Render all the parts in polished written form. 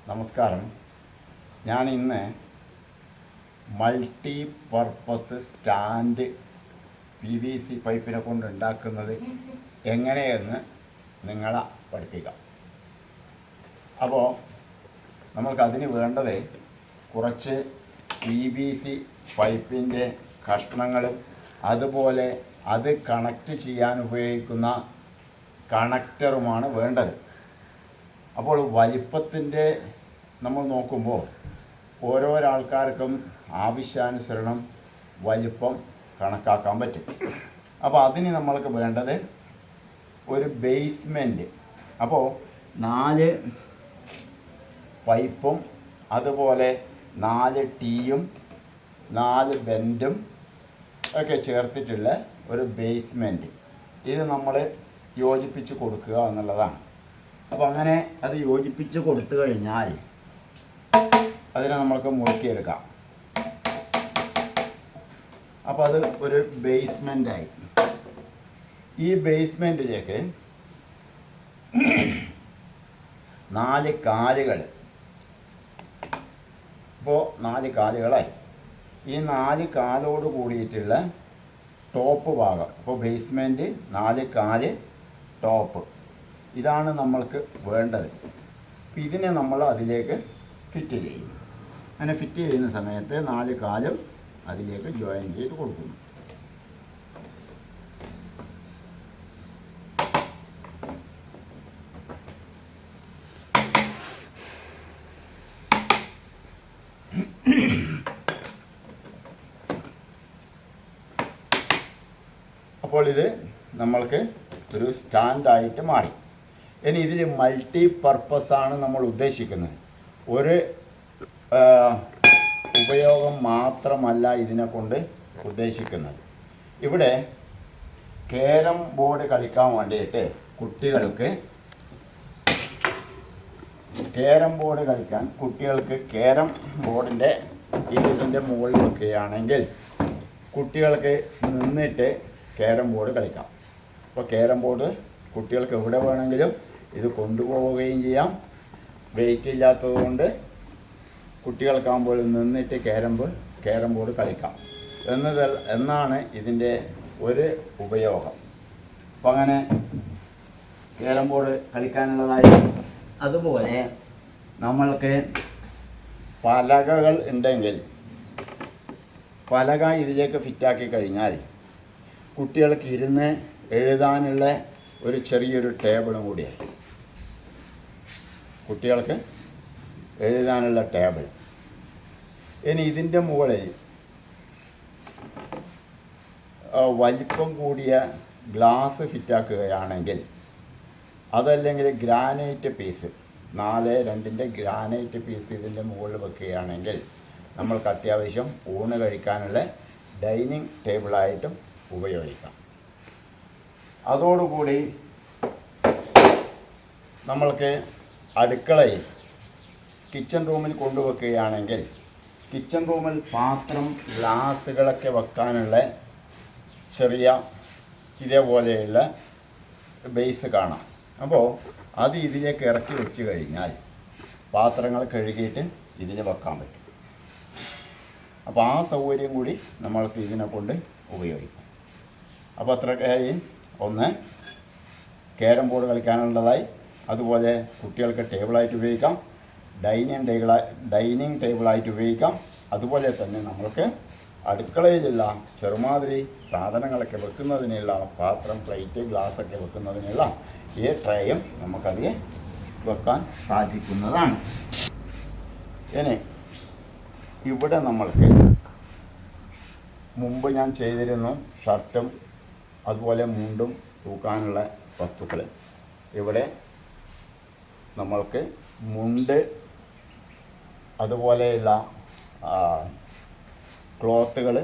നമസ്കാരം. ഞാൻ ഇന്ന് മൾട്ടി പർപ്പസ് സ്റ്റാൻഡ് PVC പൈപ്പിനെ കൊണ്ട് ഉണ്ടാക്കുന്നത് എങ്ങനെയെന്ന് നിങ്ങളെ പഠിപ്പിക്കാം. അപ്പോൾ നമ്മൾക്കതിന് വേണ്ടത് കുറച്ച് PVC പൈപ്പിൻ്റെ കഷ്ണങ്ങളും അതുപോലെ അത് കണക്റ്റ് ചെയ്യാൻ ഉപയോഗിക്കുന്ന കണക്ടറുമാണ് വേണ്ടത്. അപ്പോൾ വലിപ്പത്തിൻ്റെ നമ്മൾ നോക്കുമ്പോൾ ഓരോരോ ആൾക്കാർക്കും ആവശ്യാനുസരണം വലിപ്പം കണക്കാക്കാൻ പറ്റും. അപ്പോൾ അതിന് നമ്മൾക്ക് വേണ്ടത് ഒരു ബേസ്മെൻറ്റ്. അപ്പോൾ 4 പൈപ്പും അതുപോലെ 4 ടീയും 4 ബെൻഡും ഒക്കെ ചേർത്തിട്ടുള്ള ഒരു ബേസ്മെൻറ്റ്. ഇത് നമ്മൾ യോജിപ്പിച്ച് കൊടുക്കുക എന്നുള്ളതാണ്. അപ്പോൾ അങ്ങനെ അത് യോജിപ്പിച്ച് കൊടുത്തു കഴിഞ്ഞാൽ അതിനെ നമ്മൾക്ക് മുറുക്കിയെടുക്കാം. അപ്പോൾ അത് ഒരു ബേസ്മെൻറ്റായി. ഈ ബേസ്മെൻറ്റിലേക്ക് 4 കാലുകൾ, ഇപ്പോൾ 4 കാലുകളായി. ഈ 4 കാലോട് കൂടിയിട്ടുള്ള ടോപ്പ് ഭാഗം, അപ്പോൾ ബേസ്മെൻറ്റ് 4 കാല് ടോപ്പ്, ഇതാണ് നമ്മൾക്ക് വേണ്ടത്. അപ്പോൾ ഇതിനെ നമ്മൾ അതിലേക്ക് ഫിറ്റ് ചെയ്യും. അങ്ങനെ ഫിറ്റ് ചെയ്യുന്ന സമയത്ത് 4 കാലും അതിലേക്ക് ജോയിൻ ചെയ്ത് കൊടുക്കുന്നു. അപ്പോൾ ഇത് നമ്മൾക്ക് ഒരു സ്റ്റാൻഡായിട്ട് മാറി. ഇനി ഇതിൽ മൾട്ടി പർപ്പസാണ് നമ്മൾ ഉദ്ദേശിക്കുന്നത്. ഒരു ഉപയോഗം മാത്രമല്ല ഇതിനെ കൊണ്ട് ഉദ്ദേശിക്കുന്നത്. ഇവിടെ ക്യാരം ബോർഡ് കളിക്കാൻ വേണ്ടിയിട്ട് കുട്ടികൾക്ക് ക്യാരം ബോർഡിൻ്റെ ഇതിൻ്റെ മുകളിൽ വെക്കുകയാണെങ്കിൽ കുട്ടികൾക്ക് നിന്നിട്ട് ക്യാരം ബോർഡ് കളിക്കാം. അപ്പോൾ ക്യാരം ബോർഡ് കുട്ടികൾക്ക് എവിടെ വേണമെങ്കിലും ഇത് കൊണ്ടുപോവുകയും ചെയ്യാം. വെയിറ്റ് ഇല്ലാത്തത് കൊണ്ട് കുട്ടികൾക്കാകുമ്പോൾ നിന്നിട്ട് ക്യാരം ബോർഡ് കളിക്കാം എന്നാണ് ഇതിൻ്റെ ഒരു ഉപയോഗം. അപ്പോൾ അങ്ങനെ ക്യാരം ബോർഡ് കളിക്കാനുള്ളതായി. അതുപോലെ നമ്മൾക്ക് പലകകൾ ഉണ്ടെങ്കിൽ പലക ഇതിലേക്ക് ഫിറ്റാക്കി കഴിഞ്ഞാൽ കുട്ടികൾക്ക് ഇരുന്ന് എഴുതാനുള്ള ഒരു ചെറിയൊരു ടേബിളും കൂടിയായി. കുട്ടികൾക്ക് എഴുതാനുള്ള ടേബിൾ. ഇനി ഇതിൻ്റെ മുകളിൽ വലിപ്പം കൂടിയ ഗ്ലാസ് ഫിറ്റാക്കുകയാണെങ്കിൽ, അതല്ലെങ്കിൽ granite piece 4x2 granite piece ഇതിൻ്റെ മുകളിൽ വെക്കുകയാണെങ്കിൽ നമ്മൾക്ക് അത്യാവശ്യം ഊണ് കഴിക്കാനുള്ള ഡൈനിങ് ടേബിളായിട്ടും ഉപയോഗിക്കാം. അതോടുകൂടി നമ്മൾക്ക് അടുക്കളയിൽ കിച്ചൺ റൂമിൽ കൊണ്ടുവെക്കുകയാണെങ്കിൽ കിച്ചൺ റൂമിൽ പാത്രം ഗ്ലാസുകളൊക്കെ വെക്കാനുള്ള ചെറിയ ഇതേപോലെയുള്ള ബേസ് കാണാം. അപ്പോൾ അത് ഇതിലേക്ക് ഇറക്കി വെച്ച് കഴിഞ്ഞാൽ പാത്രങ്ങൾ കഴുകിയിട്ട് ഇതിൽ വെക്കാൻ പറ്റും. അപ്പോൾ ആ സൗകര്യം കൂടി നമ്മൾക്ക് ഇതിനെ കൊണ്ട് ഉപയോഗിക്കാം. അപ്പോൾ അത്രയ്ക്കായി ഒന്ന് ക്യാരം ബോർഡ് കളിക്കാനുള്ളതായി. അതുപോലെ കുട്ടികൾക്ക് ടേബിളായിട്ട് ഉപയോഗിക്കാം, ഡൈനിങ് ടേബിളായിട്ട് ഉപയോഗിക്കാം. അതുപോലെ തന്നെ നമ്മൾക്ക് അടുക്കളയിലുള്ള ചെറുമാതിരി സാധനങ്ങളൊക്കെ വെക്കുന്നതിനുള്ള പാത്രം, പ്ലേറ്റ്, ഗ്ലാസ്സൊക്കെ വെക്കുന്നതിനുള്ള ഈ ട്രേയും നമുക്കതിൽ വെക്കാൻ സാധിക്കുന്നതാണ്. ഇനി ഇവിടെ നമ്മൾക്ക് മുമ്പ് ഞാൻ ചെയ്തിരുന്നു ഷർട്ടും അതുപോലെ മുണ്ടും തൂക്കാനുള്ള വസ്തുക്കൾ. ഇവിടെ നമ്മൾക്ക് മുണ്ട്, അതുപോലെയുള്ള ക്ലോത്തുകൾ,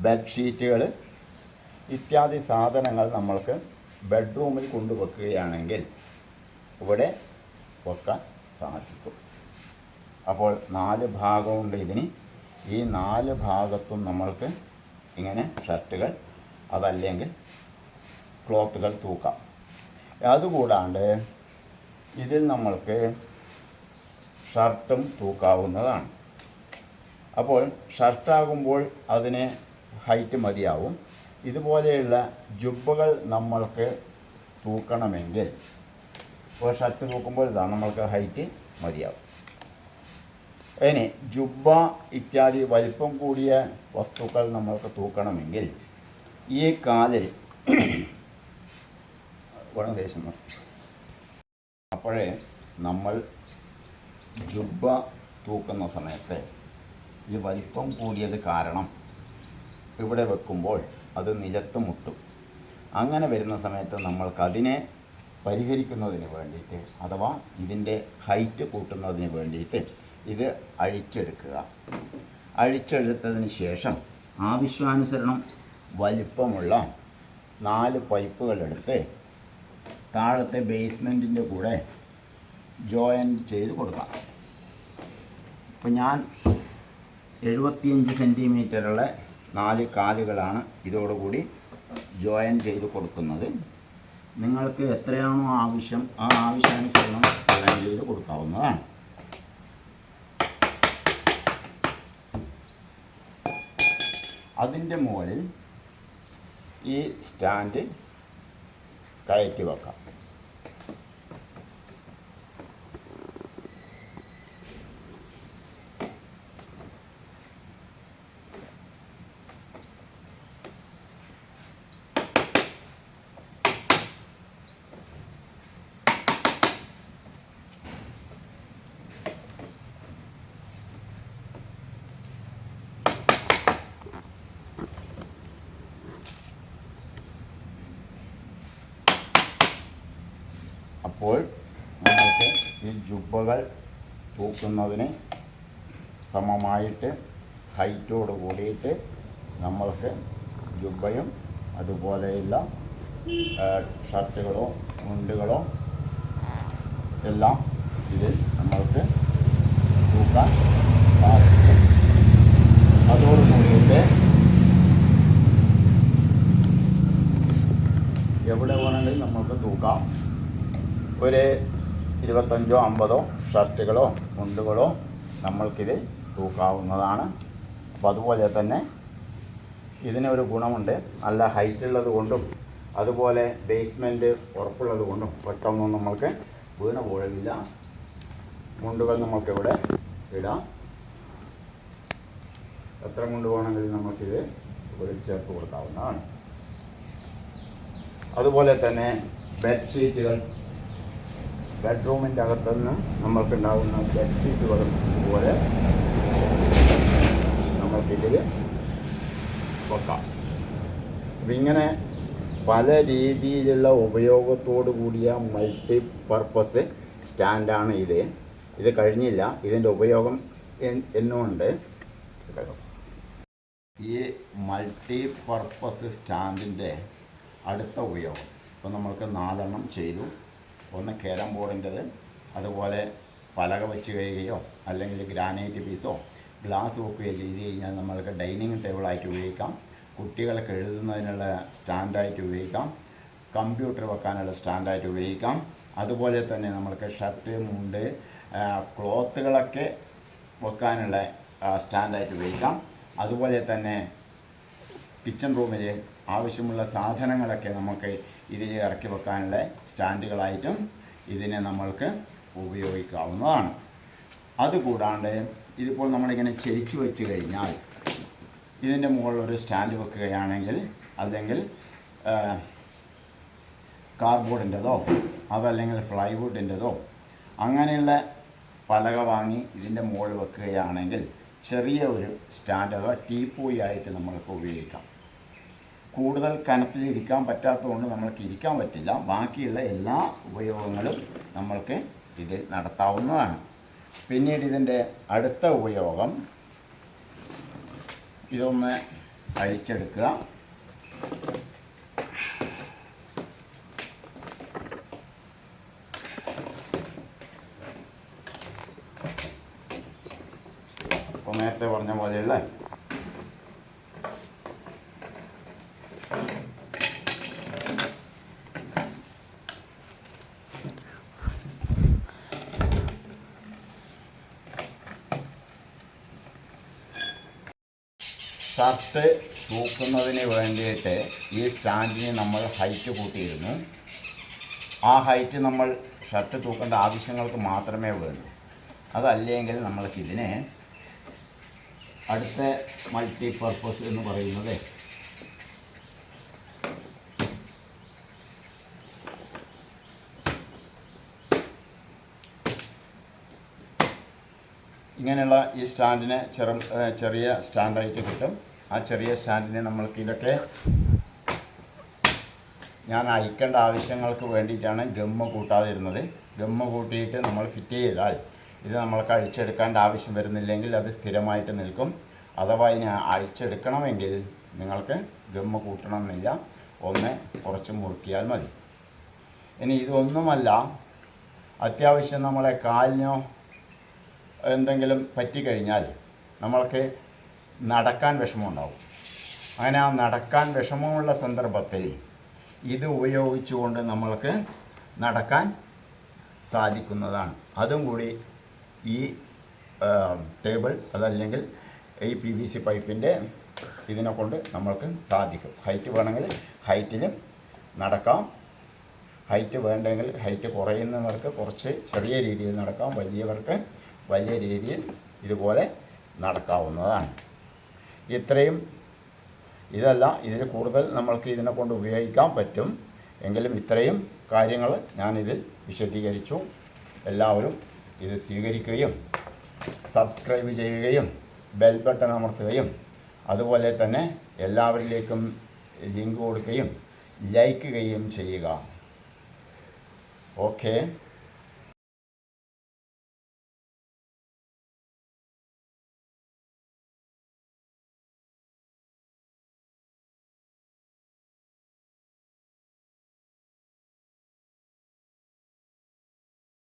ബെഡ്ഷീറ്റുകൾ ഇത്യാദി സാധനങ്ങൾ നമ്മൾക്ക് ബെഡ്റൂമിൽ കൊണ്ടുവെക്കുകയാണെങ്കിൽ ഇവിടെ വെക്കാൻ സാധിക്കും. അപ്പോൾ 4 ഭാഗമുണ്ട് ഇതിന്. ഈ 4 ഭാഗത്തും നമ്മൾക്ക് ഇങ്ങനെ ഷർട്ടുകൾ അതല്ലെങ്കിൽ ക്ലോത്തുകൾ തൂക്കാം. അതുകൂടാണ്ട് ഇതിൽ നമ്മൾക്ക് ഷർട്ടും തൂക്കാവുന്നതാണ്. അപ്പോൾ ഷർട്ടാകുമ്പോൾ അതിന് ഹൈറ്റ് മതിയാവും. ഇതുപോലെയുള്ള ജുബ്ബകൾ നമ്മൾക്ക് തൂക്കണമെങ്കിൽ ഇപ്പോൾ ഷർട്ട് തൂക്കുമ്പോൾ ഇതാണ് നമ്മൾക്ക് ഹൈറ്റ് മതിയാവും. ഇനി ജുബ്ബ ഇത്യാദി വലിപ്പം കൂടിയ വസ്തുക്കൾ നമ്മൾക്ക് തൂക്കണമെങ്കിൽ ഈ കാലിൽ ഗുണദേശം അപ്പോഴേ നമ്മൾ ജുബ്ബ തൂക്കുന്ന സമയത്ത് ഈ വലിപ്പം കൂടിയത് കാരണം ഇവിടെ വെക്കുമ്പോൾ അത് നിലത്ത് മുട്ടും. അങ്ങനെ വരുന്ന സമയത്ത് നമ്മൾക്കതിനെ പരിഹരിക്കുന്നതിന് വേണ്ടിയിട്ട് അഥവാ ഇതിൻ്റെ ഹൈറ്റ് കൂട്ടുന്നതിന് വേണ്ടിയിട്ട് ഇത് അഴിച്ചെടുക്കുക. അഴിച്ചെടുത്തതിന് ശേഷം ആവശ്യാനുസരണം വലിപ്പമുള്ള 4 പൈപ്പുകളെടുത്ത് താഴത്തെ ബേസ്മെൻറ്റിൻ്റെ കൂടെ ജോയിൻ ചെയ്ത് കൊടുക്കാം. അപ്പോൾ ഞാൻ 75 സെൻറ്റിമീറ്ററുള്ള 4 കാലുകളാണ് ഇതോടുകൂടി ജോയിൻ ചെയ്ത് കൊടുക്കുന്നത്. നിങ്ങൾക്ക് എത്രയാണോ ആവശ്യം ആ ആവശ്യാനുസരണം ജോയിൻ ചെയ്ത് കൊടുക്കാവുന്നതാണ്. അതിൻ്റെ മുകളിൽ ഈ സ്റ്റാൻഡ് കയറ്റി വെക്കാം. അപ്പോൾ നമുക്ക് ഈ ജുബ്ബകൾ തൂക്കുന്നതിന് സമമായിട്ട് ഹൈറ്റോട് കൂടിയിട്ട് നമ്മൾക്ക് ജുബ്ബയും അതുപോലെയുള്ള ഷർട്ടുകളോ മുണ്ടുകളോ എല്ലാം ഇതിൽ നമ്മൾക്ക് തൂക്കാൻ സാധിക്കും. അതോട് കൂടിയിട്ട് എവിടെ വേണമെങ്കിലും നമ്മൾക്ക് തൂക്കാം. ഒരു 25ഓ 50ഓ ഷർട്ടുകളോ മുണ്ടുകളോ നമ്മൾക്കിത് തൂക്കാവുന്നതാണ്. അപ്പോൾ അതുപോലെ തന്നെ ഇതിനൊരു ഗുണമുണ്ട്. നല്ല ഹൈറ്റ് ഉള്ളത് കൊണ്ടും അതുപോലെ ബേസ്മെൻറ്റ് ഉറപ്പുള്ളത് കൊണ്ടും പെട്ടെന്നൊന്നും നമ്മൾക്ക് വീണ് പോഴില്ല. മുണ്ടുകൾ നമ്മൾക്കിവിടെ ഇടാം. എത്ര മുണ്ട് വേണമെങ്കിലും നമുക്കിത് ഇവിടെ ചേർത്ത് കൊടുക്കാവുന്നതാണ്. അതുപോലെ തന്നെ ബെഡ്ഷീറ്റുകൾ, ബെഡ്റൂമിൻ്റെ അകത്തുനിന്ന് നമ്മൾക്കുണ്ടാകുന്ന ബെഡ്ഷീറ്റുകളും ഇതുപോലെ നമ്മൾക്കിതിൽ വെക്കാം. അപ്പം ഇങ്ങനെ പല രീതിയിലുള്ള ഉപയോഗത്തോടു കൂടിയ മൾട്ടി പർപ്പസ് സ്റ്റാൻഡാണ് ഇത്. ഇത് കഴിഞ്ഞില്ല, ഇതിൻ്റെ ഉപയോഗം എന്നുമുണ്ട്. ഈ മൾട്ടി പർപ്പസ് സ്റ്റാൻഡിൻ്റെ അടുത്ത ഉപയോഗം ഇപ്പോൾ നമ്മൾക്ക് 4 എണ്ണം ചെയ്തു. ഒന്ന് ക്യാരം ബോർഡിൻ്റെത്, അതുപോലെ പലക വെച്ച് കഴിയുകയോ അല്ലെങ്കിൽ ഗ്രാനൈറ്റ് പീസോ ഗ്ലാസ് വെക്കുകയോ ചെയ്ത് കഴിഞ്ഞാൽ നമ്മൾക്ക് ഡൈനിങ് ടേബിളായിട്ട് ഉപയോഗിക്കാം. കുട്ടികൾക്ക് എഴുതുന്നതിനുള്ള സ്റ്റാൻഡായിട്ട് ഉപയോഗിക്കാം. കമ്പ്യൂട്ടർ വെക്കാനുള്ള സ്റ്റാൻഡായിട്ട് ഉപയോഗിക്കാം. അതുപോലെ തന്നെ നമ്മൾക്ക് ഷർട്ട് മുണ്ട് ക്ലോത്തുകളൊക്കെ വെക്കാനുള്ള സ്റ്റാൻഡായിട്ട് ഉപയോഗിക്കാം. അതുപോലെ തന്നെ കിച്ചൺ റൂമിൽ ആവശ്യമുള്ള സാധനങ്ങളൊക്കെ നമുക്ക് ഇതിൽ ഇറക്കി വെക്കാനുള്ള സ്റ്റാൻഡുകളായിട്ടും ഇതിനെ നമ്മൾക്ക് ഉപയോഗിക്കാവുന്നതാണ്. അതുകൂടാണ്ട് ഇതിപ്പോൾ നമ്മളിങ്ങനെ ചെരിച്ച് വെച്ച് കഴിഞ്ഞാൽ ഇതിൻ്റെ മുകളിലൊരു സ്റ്റാൻഡ് വെക്കുകയാണെങ്കിൽ അല്ലെങ്കിൽ കാർഡ്ബോർഡിൻ്റെതോ അതല്ലെങ്കിൽ ഫ്ലൈവുഡിൻ്റെതോ അങ്ങനെയുള്ള പലക വാങ്ങി ഇതിൻ്റെ മുകളിൽ വെക്കുകയാണെങ്കിൽ ചെറിയ ഒരു സ്റ്റാൻഡ് അഥവാ ടീപ്പോയി ആയിട്ട് നമ്മൾക്ക് ഉപയോഗിക്കാം. കൂടുതൽ കനത്തിലിരിക്കാൻ പറ്റാത്തതുകൊണ്ട് നമ്മൾക്ക് ഇരിക്കാൻ പറ്റില്ല. ബാക്കിയുള്ള എല്ലാ ഉപയോഗങ്ങളും നമ്മൾക്ക് ഇത് നടത്താവുന്നതാണ്. പിന്നീട് ഇതിൻ്റെ അടുത്ത ഉപയോഗം ഇതൊന്ന് അഴിച്ചെടുക്കുക. അപ്പോൾ നേരത്തെ പറഞ്ഞ പോലെയുള്ള ഷർട്ട് തൂക്കുന്നതിന് വേണ്ടിയിട്ട് ഈ സ്റ്റാൻഡിന് നമ്മൾ ഹൈറ്റ് കൂട്ടിയിരുന്നു. ആ ഹൈറ്റ് നമ്മൾ ഷർട്ട് തൂക്കേണ്ട ആവശ്യങ്ങൾക്ക് മാത്രമേ വേണ്ടൂ. അതല്ലെങ്കിൽ നമ്മൾക്കിതിനെ അടുത്ത മൾട്ടിപർപ്പസ് എന്ന് പറയുന്നത് ഇങ്ങനെയുള്ള ഈ സ്റ്റാൻഡിന് ചെറിയ സ്റ്റാൻഡായിട്ട് കിട്ടും. ആ ചെറിയ സ്റ്റാൻഡിനെ നമ്മൾക്ക് ഇതൊക്കെ ഞാൻ അയക്കേണ്ട ആവശ്യങ്ങൾക്ക് വേണ്ടിയിട്ടാണ് ഗമ്മ് കൂട്ടാതിരുന്നത്. ഗമ്മ് കൂട്ടിയിട്ട് നമ്മൾ ഫിറ്റ് ചെയ്താൽ ഇത് നമ്മൾക്ക് അഴിച്ചെടുക്കേണ്ട ആവശ്യം വരുന്നില്ലെങ്കിൽ അത് സ്ഥിരമായിട്ട് നിൽക്കും. അഥവാ ഇനി അഴിച്ചെടുക്കണമെങ്കിൽ നിങ്ങൾക്ക് ഗമ്മ് കൂട്ടണമെന്നില്ല, ഒന്ന് കുറച്ച് മുറുക്കിയാൽ മതി. ഇനി ഇതൊന്നുമല്ല, അത്യാവശ്യം നമ്മളെ കാലിനോ എന്തെങ്കിലും പറ്റിക്കഴിഞ്ഞാൽ നമ്മൾക്ക് നടക്കാൻ വിഷമമുണ്ടാവും. അങ്ങനെ ആ നടക്കാൻ വിഷമമുള്ള സന്ദർഭത്തിൽ ഇത് ഉപയോഗിച്ചുകൊണ്ട് നമ്മൾക്ക് നടക്കാൻ സാധിക്കുന്നതാണ്. അതും കൂടി ഈ ടേബിൾ അതല്ലെങ്കിൽ ഈ PVC പൈപ്പിൻ്റെ ഇതിനെ കൊണ്ട് നമ്മൾക്ക് സാധിക്കും. ഹൈറ്റ് വേണമെങ്കിൽ ഹൈറ്റിലും നടക്കാം, ഹൈറ്റ് വേണ്ടെങ്കിൽ ഹൈറ്റ് കുറയുന്നവർക്ക് കുറച്ച് ചെറിയ രീതിയിൽ നടക്കാം, വലിയവർക്ക് വലിയ രീതിയിൽ ഇതുപോലെ നടക്കാവുന്നതാണ്. ഇത്രയും ഇതല്ല, ഇതിൽ കൂടുതൽ നമ്മൾക്ക് ഇതിനെ കൊണ്ട് ഉപയോഗിക്കാൻ പറ്റും. എങ്കിലും ഇത്രയും കാര്യങ്ങൾ ഞാനിതിൽ വിശദീകരിച്ചു. എല്ലാവരും ഇത് സ്വീകരിക്കുകയും സബ്സ്ക്രൈബ് ചെയ്യുകയും ബെൽ ബട്ടൺ അമർത്തുകയും അതുപോലെ തന്നെ എല്ലാവരിലേക്കും ലിങ്ക് കൊടുക്കുകയും ലൈക്ക് ചെയ്യുകയും ചെയ്യുക. ഓക്കെ.